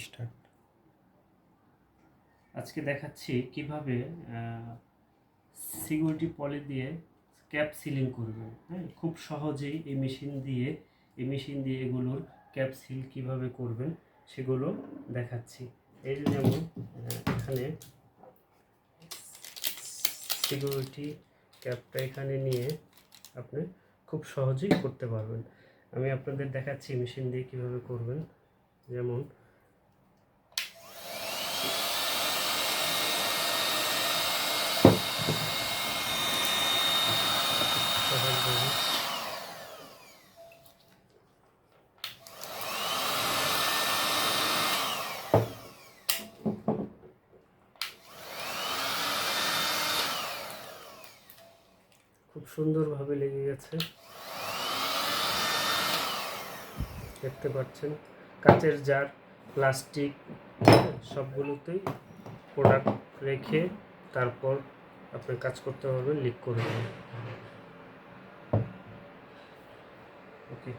Start. আজকে দেখাচ্ছি কিভাবে সিকিউরিটি পলি দিয়ে ক্যাপ সিলিং করবেন। হ্যাঁ, খুব সহজেই এই মেশিন দিয়ে এগুলোর ক্যাপ সিল কীভাবে করবেন সেগুলো দেখাচ্ছি। এই যে যেমন এখানে সিকিউরিটি ক্যাপটা এখানে নিয়ে আপনি খুব সহজেই করতে পারবেন। আমি আপনাদের দেখাচ্ছি মেশিন দিয়ে কীভাবে করবেন। যেমন সহজভাবে খুব সুন্দরভাবে লেগে গেছে, দেখতে পাচ্ছেন। কাচের জার, প্লাস্টিক সবগুলোতেই প্রোডাক্ট রেখে তারপর আপনি কাজ করতে পারবেন, লিক করবেন। ওকে।